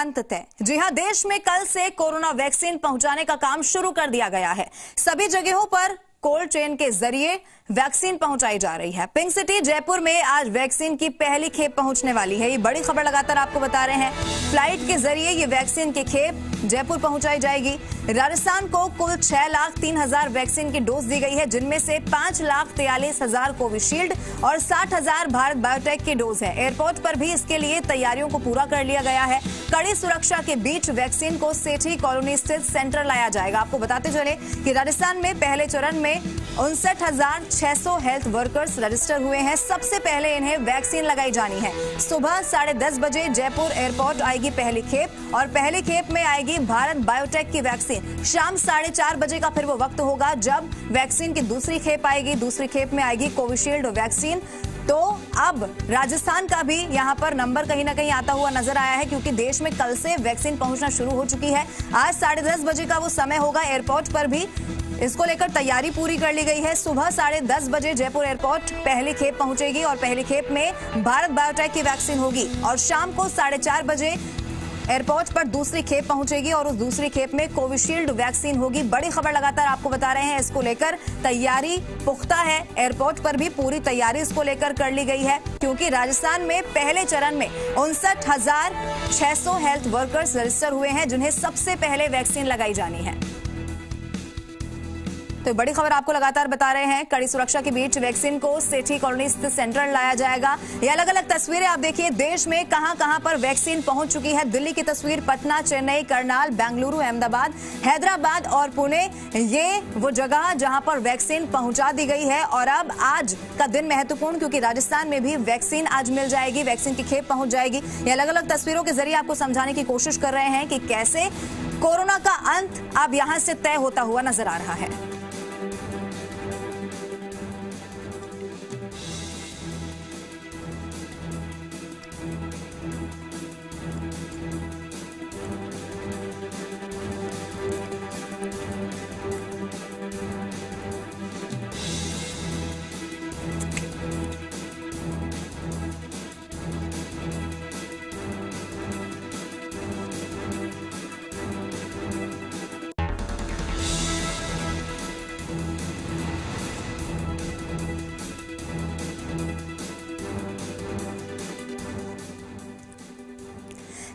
अंत तय। जी हां, देश में कल से कोरोना वैक्सीन पहुंचाने का काम शुरू कर दिया गया है। सभी जगहों पर कोल्ड चेन के जरिए वैक्सीन पहुंचाई जा रही है। पिंक सिटी जयपुर में आज वैक्सीन की पहली खेप पहुंचने वाली है। ये बड़ी खबर लगातार आपको बता रहे हैं। फ्लाइट के जरिए ये वैक्सीन की खेप जयपुर पहुंचाई जाएगी। राजस्थान को कुल 6,03,000 वैक्सीन की डोज दी गई है, जिनमें से 5,43,000 कोविशील्ड और 60,000 भारत बायोटेक की डोज है। एयरपोर्ट पर भी इसके लिए तैयारियों को पूरा कर लिया गया है। कड़ी सुरक्षा के बीच वैक्सीन को सेठी कॉलोनी स्थित सेंटर लाया जाएगा। आपको बताते चले कि राजस्थान में पहले चरण में 59,600 हेल्थ वर्कर्स रजिस्टर हुए हैं। सबसे पहले इन्हें वैक्सीन लगाई जानी है। सुबह 10:30 बजे जयपुर एयरपोर्ट आएगी पहली खेप और पहली खेप में आएगी भारत बायोटेक की वैक्सीन। शाम 4:30 बजे का फिर वो वक्त होगा जब वैक्सीन की दूसरी खेप आएगी। दूसरी खेप में आएगी कोविशील्ड वैक्सीन। तो अब राजस्थान का भी यहां पर नंबर कहीं ना कहीं आता हुआ नजर आया है, क्योंकि देश में कल से वैक्सीन पहुंचना शुरू हो चुकी है। आज 10:30 बजे का वो समय होगा। एयरपोर्ट पर भी इसको लेकर तैयारी पूरी कर ली गई है। सुबह 10:30 बजे जयपुर एयरपोर्ट पहली खेप पहुंचेगी और पहली खेप में भारत बायोटेक की वैक्सीन होगी और शाम को 4:30 बजे एयरपोर्ट पर दूसरी खेप पहुंचेगी और उस दूसरी खेप में कोविशील्ड वैक्सीन होगी। बड़ी खबर लगातार आपको बता रहे हैं। इसको लेकर तैयारी पुख्ता है। एयरपोर्ट पर भी पूरी तैयारी इसको लेकर कर ली गई है, क्योंकि राजस्थान में पहले चरण में 59,600 हेल्थ वर्कर्स रजिस्टर हुए हैं, जिन्हें सबसे पहले वैक्सीन लगाई जानी है। तो बड़ी खबर आपको लगातार बता रहे हैं। कड़ी सुरक्षा के बीच वैक्सीन को सेठी कॉलोनी स्थित सेंटर लाया जाएगा। ये अलग अलग तस्वीरें आप देखिए। देश में कहां पर वैक्सीन पहुंच चुकी है। दिल्ली की तस्वीर, पटना, चेन्नई, करनाल, बेंगलुरु, अहमदाबाद, हैदराबाद और पुणे, ये वो जगह जहां पर वैक्सीन पहुंचा दी गई है। और अब आज का दिन महत्वपूर्ण, क्योंकि राजस्थान में भी वैक्सीन आज मिल जाएगी। वैक्सीन की खेप पहुंच जाएगी। ये अलग अलग तस्वीरों के जरिए आपको समझाने की कोशिश कर रहे हैं कि कैसे कोरोना का अंत अब यहां से तय होता हुआ नजर आ रहा है।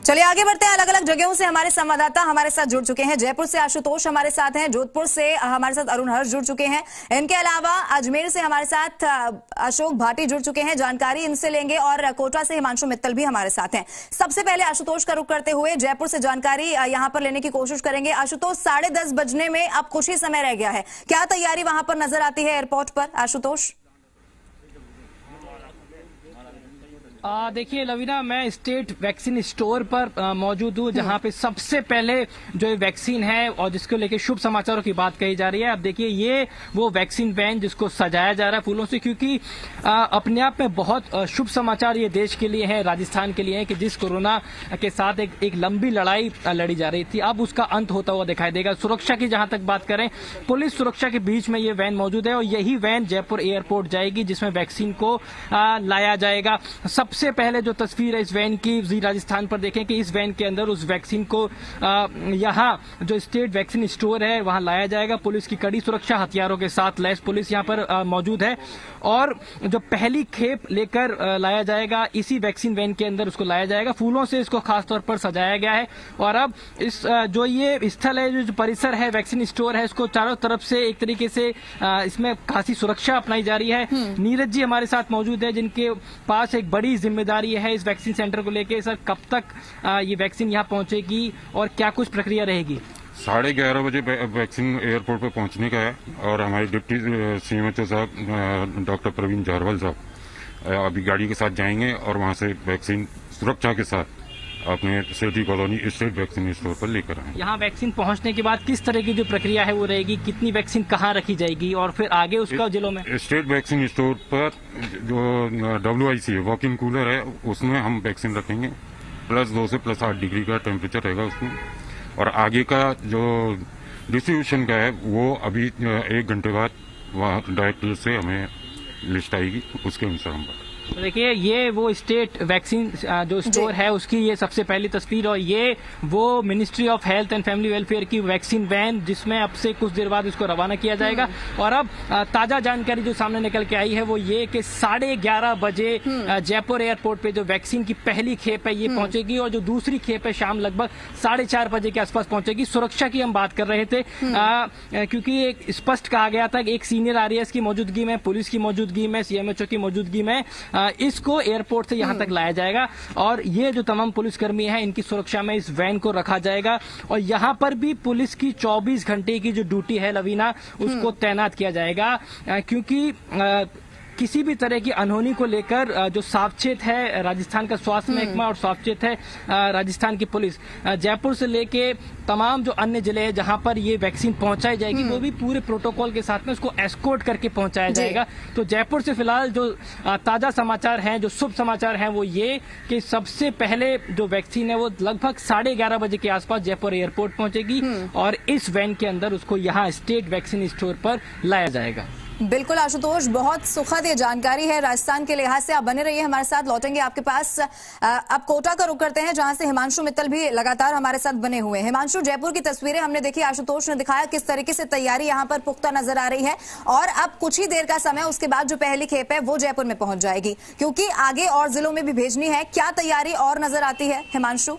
चलिए आगे बढ़ते हैं। अलग अलग जगहों से हमारे संवाददाता हमारे साथ जुड़ चुके हैं। जयपुर से आशुतोष हमारे साथ हैं, जोधपुर से हमारे साथ अरुण हर्ष जुड़ चुके हैं। इनके अलावा अजमेर से हमारे साथ अशोक भाटी जुड़ चुके हैं। जानकारी इनसे लेंगे और कोटा से हिमांशु मित्तल भी हमारे साथ हैं। सबसे पहले आशुतोष का रुख करते हुए जयपुर से जानकारी यहां पर लेने की कोशिश करेंगे। आशुतोष, 10:30 बजने में अब कुछ ही समय रह गया है। क्या तैयारी वहां पर नजर आती है एयरपोर्ट पर, आशुतोष? देखिए लवीना, मैं स्टेट वैक्सीन स्टोर पर मौजूद हूँ, जहाँ पे सबसे पहले जो वैक्सीन है और जिसको लेके शुभ समाचारों की बात कही जा रही है। अब देखिए, ये वो वैक्सीन वैन जिसको सजाया जा रहा है फूलों से, क्योंकि अपने आप में बहुत शुभ समाचार ये देश के लिए है, राजस्थान के लिए है, कि जिस कोरोना के साथ एक लंबी लड़ाई लड़ी जा रही थी, अब उसका अंत होता हुआ दिखाई देगा। सुरक्षा की जहां तक बात करें, पुलिस सुरक्षा के बीच में ये वैन मौजूद है और यही वैन जयपुर एयरपोर्ट जाएगी, जिसमें वैक्सीन को लाया जाएगा। सबसे पहले जो तस्वीर है इस वैन की, जी राजस्थान पर देखें कि इस वैन के अंदर उस वैक्सीन को यहाँ जो स्टेट वैक्सीन स्टोर है वहां लाया जाएगा। पुलिस की कड़ी सुरक्षा, हथियारों के साथ लैस पुलिस यहाँ पर मौजूद है और जो पहली खेप लेकर लाया जाएगा, इसी वैक्सीन वैन के अंदर उसको लाया जाएगा। फूलों से इसको खासतौर पर सजाया गया है और अब इस जो ये स्थल है, जो परिसर है, वैक्सीन स्टोर है, इसको चारों तरफ से एक तरीके से इसमें खासी सुरक्षा अपनाई जा रही है। नीरज जी हमारे साथ मौजूद है, जिनके पास एक बड़ी जिम्मेदारी है इस वैक्सीन सेंटर को लेके। सर, कब तक ये वैक्सीन यहाँ पहुंचेगी और क्या कुछ प्रक्रिया रहेगी? 11:30 बजे वैक्सीन एयरपोर्ट पर पहुंचने का है और हमारे डिप्टी सीएमएचओ साहब डॉक्टर प्रवीण जारवाल साहब अभी गाड़ी के साथ जाएंगे और वहां से वैक्सीन सुरक्षा के साथ अपने सेठी कॉलोनी स्टेट वैक्सीन स्टोर पर लेकर आए। यहाँ वैक्सीन पहुँचने के बाद किस तरह की जो प्रक्रिया है वो रहेगी? कितनी वैक्सीन कहाँ रखी जाएगी और फिर आगे उसका जिलों में? स्टेट वैक्सीन स्टोर पर जो WIC है, वॉक इन कूलर है, उसमें हम वैक्सीन रखेंगे। +2 से +8 डिग्री का टेम्परेचर रहेगा उसमें। और आगे का जो डिस्ट्रीब्यूशन का है वो अभी 1 घंटे बाद वहाँ डायरेक्टर से हमें लिस्ट आएगी, उसके अनुसार हम देखिए ये वो स्टेट वैक्सीन जो स्टोर है उसकी ये सबसे पहली तस्वीर, और ये वो ministry of health and family welfare की वैक्सीन वैन जिसमें अब से कुछ देर बाद इसको रवाना किया जाएगा। और अब ताजा जानकारी जो सामने निकल के आई है वो ये कि 11:30 बजे जयपुर एयरपोर्ट पे जो वैक्सीन की पहली खेप है ये पहुंचेगी, और जो दूसरी खेप है शाम लगभग 4:30 बजे के आसपास पहुंचेगी। सुरक्षा की हम बात कर रहे थे क्योंकि एक स्पष्ट कहा गया था कि एक सीनियर आरएएस की मौजूदगी में, पुलिस की मौजूदगी में, सीएमएचओ की मौजूदगी में इसको एयरपोर्ट से यहां तक लाया जाएगा, और ये जो तमाम पुलिसकर्मी हैं इनकी सुरक्षा में इस वैन को रखा जाएगा। और यहां पर भी पुलिस की 24 घंटे की जो ड्यूटी है लवीना उसको तैनात किया जाएगा, क्योंकि किसी भी तरह की अनहोनी को लेकर जो सावचेत है राजस्थान का स्वास्थ्य महकमा और सावचेत है राजस्थान की पुलिस। जयपुर से लेके तमाम जो अन्य जिले हैं जहां पर ये वैक्सीन पहुंचाई जाएगी वो भी पूरे प्रोटोकॉल के साथ में उसको एस्कॉर्ट करके पहुंचाया जाएगा। तो जयपुर से फिलहाल जो ताजा समाचार हैं, जो शुभ समाचार हैं वो ये कि सबसे पहले जो वैक्सीन है वो लगभग 11:30 बजे के आसपास जयपुर एयरपोर्ट पहुंचेगी और इस वैन के अंदर उसको यहाँ स्टेट वैक्सीन स्टोर पर लाया जाएगा। बिल्कुल आशुतोष, बहुत सुखद ये जानकारी है राजस्थान के लिहाज से। आप बने रहिए हमारे साथ, लौटेंगे आपके पास। अब कोटा का रुख करते हैं जहां से हिमांशु मित्तल भी लगातार हमारे साथ बने हुए हैं। हिमांशु, जयपुर की तस्वीरें हमने देखी, आशुतोष ने दिखाया किस तरीके से तैयारी यहां पर पुख्ता नजर आ रही है, और अब कुछ ही देर का समय उसके बाद जो पहली खेप है वो जयपुर में पहुंच जाएगी, क्योंकि आगे और जिलों में भी भेजनी है। क्या तैयारी और नजर आती है हिमांशु?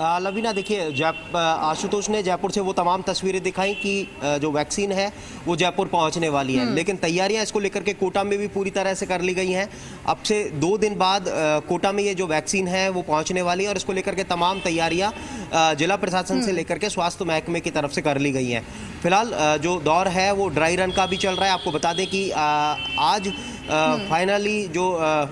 लवीना, देखिए आशुतोष ने जयपुर से वो तमाम तस्वीरें दिखाई कि जो वैक्सीन है वो जयपुर पहुंचने वाली है, लेकिन तैयारियां इसको लेकर के कोटा में भी पूरी तरह से कर ली गई हैं। अब से 2 दिन बाद कोटा में ये जो वैक्सीन है वो पहुंचने वाली है, और इसको लेकर के तमाम तैयारियां जिला प्रशासन से लेकर के स्वास्थ्य महकमे की तरफ से कर ली गई हैं। फिलहाल जो दौर है वो ड्राई रन का भी चल रहा है। आपको बता दें कि आज फाइनली जो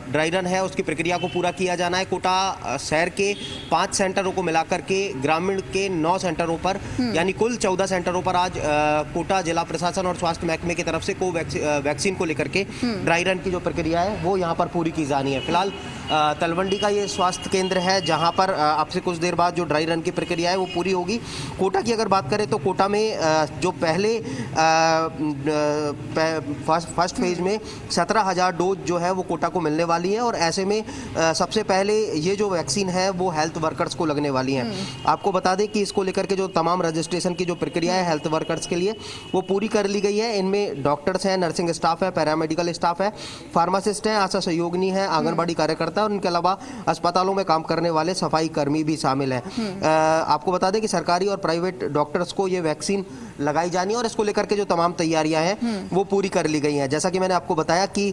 ड्राई रन है उसकी प्रक्रिया को पूरा किया जाना है। कोटा शहर के 5 सेंटरों को मिलाकर के ग्रामीण के 9 सेंटरों पर, यानी कुल 14 सेंटरों पर आज कोटा जिला प्रशासन और स्वास्थ्य महकमे की तरफ से वैक्सीन को लेकर के ड्राई रन की जो प्रक्रिया है वो यहाँ पर पूरी की जानी है। फिलहाल तलवंडी का ये स्वास्थ्य केंद्र है जहाँ पर अब से कुछ देर बाद जो ड्राई रन की प्रक्रिया है वो पूरी होगी। कोटा की अगर बात करें तो कोटा में जो पहले फर्स्ट फेज में 17,000 डोज जो है वो कोटा को मिलने वाली है, और ऐसे में सबसे पहले ये जो वैक्सीन है वो हेल्थ वर्कर्स को लगने वाली है। आपको बता दें कि इसको लेकर के जो तमाम रजिस्ट्रेशन की जो प्रक्रिया है हेल्थ वर्कर्स के लिए वो पूरी कर ली गई है। इनमें डॉक्टर्स हैं, नर्सिंग स्टाफ है, पैरामेडिकल स्टाफ है, फार्मासिस्ट हैं, आशा सहयोगिनी है, आंगनबाड़ी कार्यकर्ता, और इनके अलावा अस्पतालों में काम करने वाले सफाई कर्मी भी शामिल हैं। आपको बता दें कि सरकारी और प्राइवेट डॉक्टर्स को ये वैक्सीन लगाई जानी है, और इसको लेकर के जो तमाम तैयारियां हैं वो पूरी कर ली गई हैं। जैसा कि मैंने आपको बताया कि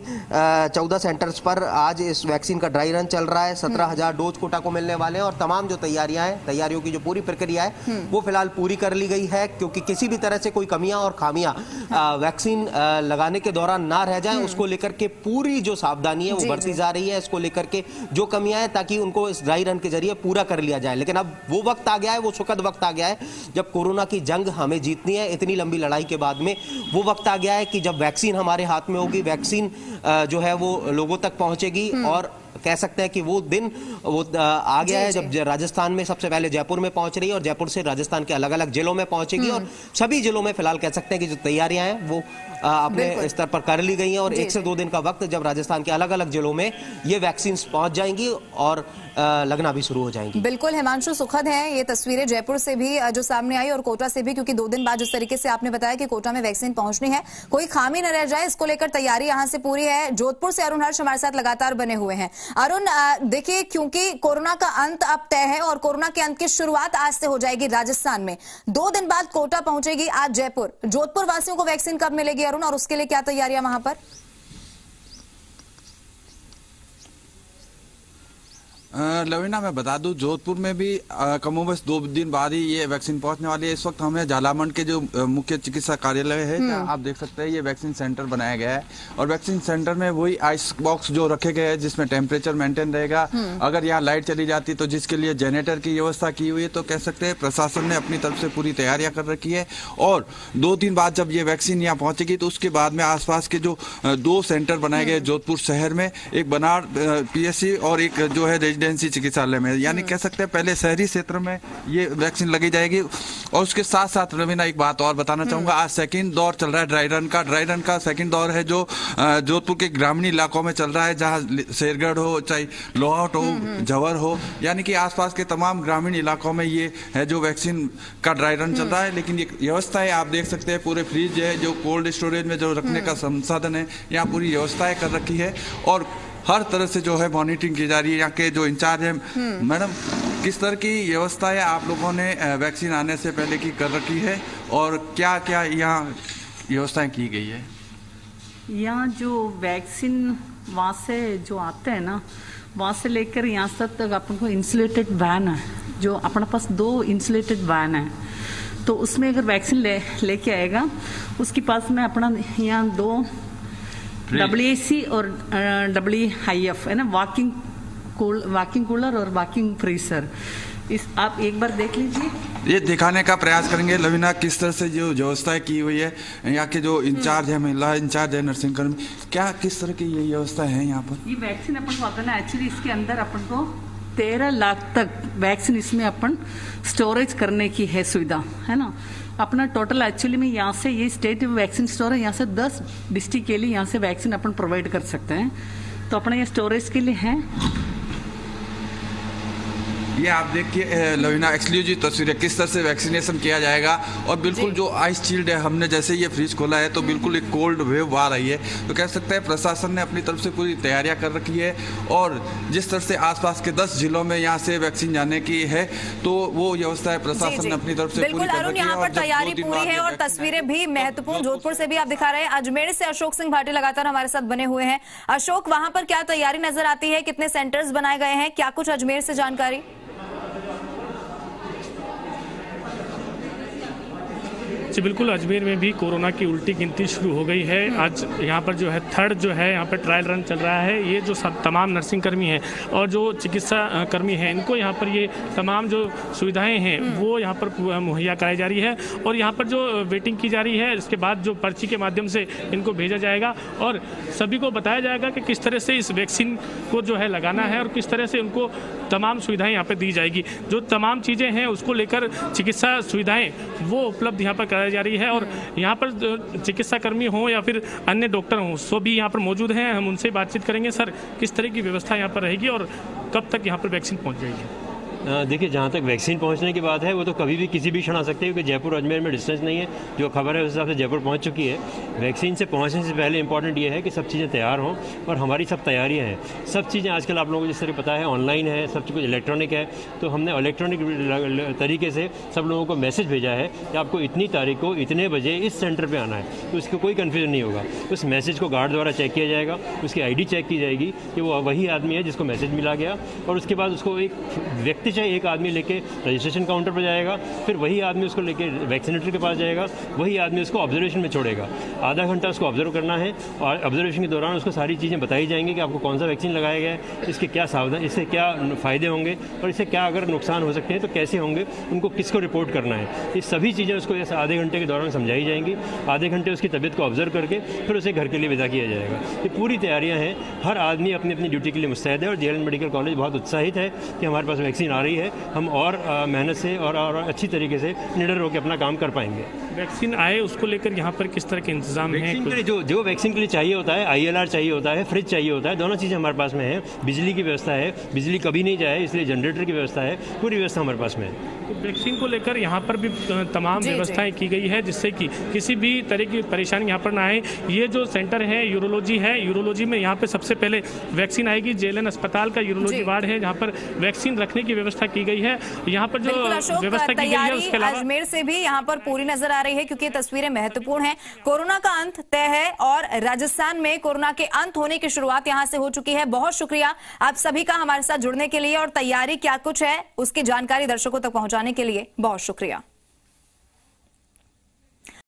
14 सेंटर्स पर आज इस वैक्सीन का ड्राई रन चल रहा है। 17,000 डोज कोटा को मिलने वाले हैं, और तमाम जो तैयारियां हैं, तैयारियों की जो पूरी प्रक्रिया है वो फिलहाल पूरी कर ली गई है, क्योंकि किसी भी तरह से कोई कमियां और खामियां वैक्सीन लगाने के दौरान ना रह जाए, उसको लेकर के पूरी जो सावधानी है वो बढ़ती जा रही है। इसको लेकर के जो कमियां हैं ताकि उनको इस ड्राई रन के जरिए पूरा कर लिया जाए। लेकिन अब वो वक्त आ गया है, वो सुखद वक्त आ गया है जब कोरोना की जंग हमें जीतनी है। इतनी लंबी लड़ाई के बाद में वो वक्त आ गया है कि जब वैक्सीन हमारे हाथ में होगी, वैक्सीन जो है वो लोगों तक पहुंचेगी, और कह सकते हैं कि वो दिन वो आ गया है जब राजस्थान में सबसे पहले जयपुर में पहुंच रही है, और जयपुर से राजस्थान के अलग अलग जिलों में पहुंचेगी, और सभी जिलों में फिलहाल कह सकते हैं कि जो तैयारियां हैं वो अपने स्तर पर कर ली गई हैं, और 1 से 2 दिन का वक्त जब राजस्थान के अलग अलग जिलों में ये वैक्सीन पहुंच जाएंगी और लगना भी शुरू हो जाएंगी। बिल्कुल हिमांशु, सुखद है ये तस्वीरें जयपुर से भी जो सामने आई और कोटा से भी, क्योंकि 2 दिन बाद जिस तरीके से आपने बताया कि कोटा में वैक्सीन पहुंचनी है, कोई खामी न रह जाए, इसको लेकर तैयारी यहां से पूरी है। जोधपुर से अरुण हर्ष हमारे साथ लगातार बने हुए हैं। अरुण, देखिए क्योंकि कोरोना का अंत अब तय है और कोरोना के अंत की शुरुआत आज से हो जाएगी राजस्थान में, 2 दिन बाद कोटा पहुंचेगी, आज जयपुर। जोधपुर वासियों को वैक्सीन कब मिलेगी अरुण, और उसके लिए क्या तैयारियां वहां पर? लवीना, मैं बता दूं जोधपुर में भी कमोबेश 2 दिन बाद ही ये वैक्सीन पहुंचने वाली है। इस वक्त हमें झालामंड के जो मुख्य चिकित्सा कार्यालय है, आप देख सकते हैं ये वैक्सीन सेंटर बनाया गया है, और वैक्सीन सेंटर में वही आइस बॉक्स जो रखे गए हैं जिसमें टेम्परेचर मेंटेन रहेगा। अगर यहाँ लाइट चली जाती तो जिसके लिए जनरेटर की व्यवस्था की हुई है, तो कह सकते हैं प्रशासन ने अपनी तरफ से पूरी तैयारियां कर रखी है। और 2 दिन बाद जब ये वैक्सीन यहाँ पहुंचेगी तो उसके बाद में आसपास के जो 2 सेंटर बनाए गए जोधपुर शहर में, एक बनार PSC और एक जो है रेजिडेंसी चिकित्सालय में, यानी कह सकते हैं पहले शहरी क्षेत्र में ये वैक्सीन लगी जाएगी, और उसके साथ साथ रवीना एक बात और बताना चाहूंगा, आज सेकंड दौर चल रहा है ड्राई रन का सेकंड दौर है जो जोधपुर के ग्रामीण इलाकों में चल रहा है, जहां शेरगढ़ हो चाहे लोहाट हो जवर हो, यानी कि आसपास के तमाम ग्रामीण इलाकों में ये है जो वैक्सीन का ड्राई रन चल रहा है। लेकिन ये व्यवस्था है, आप देख सकते हैं पूरे फ्रिज है, जो कोल्ड स्टोरेज में जो रखने का संसाधन है, यहाँ पूरी व्यवस्थाएं कर रखी है और हर तरह से जो है मॉनिटरिंग की जा रही है। यहाँ के जो इंचार्ज है, मैडम किस तरह की व्यवस्थाएं आप लोगों ने वैक्सीन आने से पहले की कर रखी है और क्या क्या यहाँ व्यवस्थाएं की गई है? यहाँ जो वैक्सीन वहाँ से जो आते हैं ना, वहाँ से लेकर यहाँ तक अपन को इंसुलेटेड वैन है, जो अपने पास 2 इंसुलेटेड वैन है, तो उसमें अगर वैक्सीन लेके आएगा उसके पास में अपना यहाँ 2 WAC और WIF है ना, वाकिंग कूलर और वाकिंग फ्रीजर। इस आप एक बार देख लीजिए, ये दिखाने का प्रयास करेंगे लवीना किस तरह से जो व्यवस्थाएं की हुई है। यहाँ के जो इंचार्ज है, महिला इंचार्ज है, नर्सिंग कर्मी, क्या किस तरह की ये व्यवस्था है यहाँ पर? ये वैक्सीन अपन को आता है एक्चुअली इसके अंदर अपन को 13 लाख तक वैक्सीन इसमें अपन स्टोरेज करने की है सुविधा, है ना। अपना टोटल एक्चुअली में यहाँ से ये स्टेट वैक्सीन स्टोर है, यहाँ से 10 डिस्ट्रिक्ट के लिए यहाँ से वैक्सीन अपन प्रोवाइड कर सकते हैं, तो अपना ये स्टोरेज के लिए है। ये आप देखिए लवीना एक्सक्लूसिव तस्वीरें किस तरह से वैक्सीनेशन किया जाएगा और बिल्कुल जो आइस शील्ड है, हमने जैसे ये फ्रिज खोला है तो बिल्कुल एक कोल्ड वेव आ रही है, तो कह सकते हैं प्रशासन ने अपनी तरफ से पूरी तैयारियां कर रखी है और जिस तरह से आसपास के 10 जिलों में यहाँ से वैक्सीन जाने की है तो वो व्यवस्था है प्रशासन ने अपनी तरफ से बिल्कुल अरुण, यहाँ पर तैयारी पूरी है और तस्वीरें भी महत्वपूर्ण जोधपुर से भी आप दिखा रहे हैं। अजमेर से अशोक सिंह भाटी लगातार हमारे साथ बने हुए हैं। अशोक, वहां पर क्या तैयारी नजर आती है, कितने सेंटर्स बनाए गए हैं, क्या कुछ अजमेर से जानकारी? जी बिल्कुल, अजमेर में भी कोरोना की उल्टी गिनती शुरू हो गई है। आज यहाँ पर जो है थर्ड जो है यहाँ पर ट्रायल रन चल रहा है। ये जो सब तमाम नर्सिंग कर्मी हैं और जो चिकित्सा कर्मी हैं, इनको यहाँ पर ये तमाम जो सुविधाएं हैं वो यहाँ पर मुहैया कराई जा रही है और यहाँ पर जो वेटिंग की जा रही है, इसके बाद जो पर्ची के माध्यम से इनको भेजा जाएगा और सभी को बताया जाएगा कि किस तरह से इस वैक्सीन को जो है लगाना है और किस तरह से उनको तमाम सुविधाएं यहाँ पर दी जाएगी। जो तमाम चीज़ें हैं उसको लेकर चिकित्सा सुविधाएँ वो उपलब्ध यहाँ पर कराई जा रही है और यहाँ पर चिकित्सा कर्मी हो या फिर अन्य डॉक्टर हों, सो भी यहाँ पर मौजूद हैं। हम उनसे बातचीत करेंगे। सर, किस तरह की व्यवस्था यहाँ पर रहेगी और कब तक यहाँ पर वैक्सीन पहुँच जाएगी? देखिए, जहाँ तक वैक्सीन पहुँचने की बात है वो तो कभी भी किसी भी क्षण आ सकती है, क्योंकि जयपुर अजमेर में डिस्टेंस नहीं है। जो खबर है उस हिसाब से जयपुर पहुँच चुकी है। वैक्सीन से पहुँचने से पहले इंपॉर्टेंट ये है कि सब चीज़ें तैयार हों और हमारी सब तैयारियाँ हैं। सब चीज़ें आजकल आप लोगों को जिस तरह पता है ऑनलाइन है, सब कुछ इलेक्ट्रॉनिक है, तो हमने इलेक्ट्रॉनिक तरीके से सब लोगों को मैसेज भेजा है कि आपको इतनी तारीख को इतने बजे इस सेंटर पर आना है, तो उसको कोई कन्फ्यूजन नहीं होगा। उस मैसेज को गार्ड द्वारा चेक किया जाएगा, उसकी ID चेक की जाएगी कि वो वही आदमी है जिसको मैसेज मिला गया और उसके बाद उसको एक व्यक्ति चाहे एक आदमी लेके रजिस्ट्रेशन काउंटर पर जाएगा, फिर वही आदमी उसको लेके वैक्सीनेटर के पास जाएगा, वही आदमी उसको ऑब्जर्वेशन में छोड़ेगा। आधा घंटा उसको ऑब्जर्व करना है और ऑब्जर्वेशन के दौरान उसको सारी चीज़ें बताई जाएंगी कि आपको कौन सा वैक्सीन लगाया गया है, इसके क्या सावधान, इससे क्या फ़ायदे होंगे और इससे क्या अगर नुकसान हो सकते हैं तो कैसे होंगे, उनको किसको रिपोर्ट करना है। ये सभी चीज़ें उसको ऐसे आधे घंटे के दौरान समझाई जाएंगी। आधे घंटे उसकी तबीयत को ऑब्जर्व करके फिर उसे घर के लिए विदा किया जाएगा। ये पूरी तैयारियाँ हैं। हर आदमी अपनी अपनी ड्यूटी के लिए मुस्तैद है और JLN मेडिकल कॉलेज बहुत उत्साहित है कि हमारे पास वैक्सीन आ रही है। हम और मेहनत से और अच्छी तरीके से निडर होकर अपना काम कर पाएंगे। वैक्सीन आए उसको लेकर यहाँ पर किस तरह के इंतजाम हैं? जो वैक्सीन के लिए चाहिए होता है, ILR चाहिए होता है, फ्रिज चाहिए होता है, दोनों चीज़ें हमारे पास में है। बिजली की व्यवस्था है, बिजली कभी नहीं जाए इसलिए जनरेटर की व्यवस्था है, पूरी व्यवस्था हमारे पास में है। तो वैक्सीन को लेकर यहाँ पर भी तमाम व्यवस्थाएं की गई है जिससे कि किसी भी तरह की परेशानी यहाँ पर ना आए। ये जो सेंटर है यूरोलॉजी है, यूरोलॉजी में यहाँ पे सबसे पहले वैक्सीन आएगी। JLN अस्पताल का यूरोलॉजी वार्ड है जहाँ पर वैक्सीन रखने की व्यवस्था की गई है। यहाँ पर जो व्यवस्था की गई है उसके अलावा अजमेर से भी यहाँ पर पूरी नजर आ रही है क्योंकि तस्वीरें महत्वपूर्ण हैं। कोरोना का अंत तय है और राजस्थान में कोरोना के अंत होने की शुरुआत यहाँ से हो चुकी है। बहुत शुक्रिया आप सभी का हमारे साथ जुड़ने के लिए और तैयारी क्या कुछ है उसकी जानकारी दर्शकों तक पहुंचाने के लिए बहुत शुक्रिया।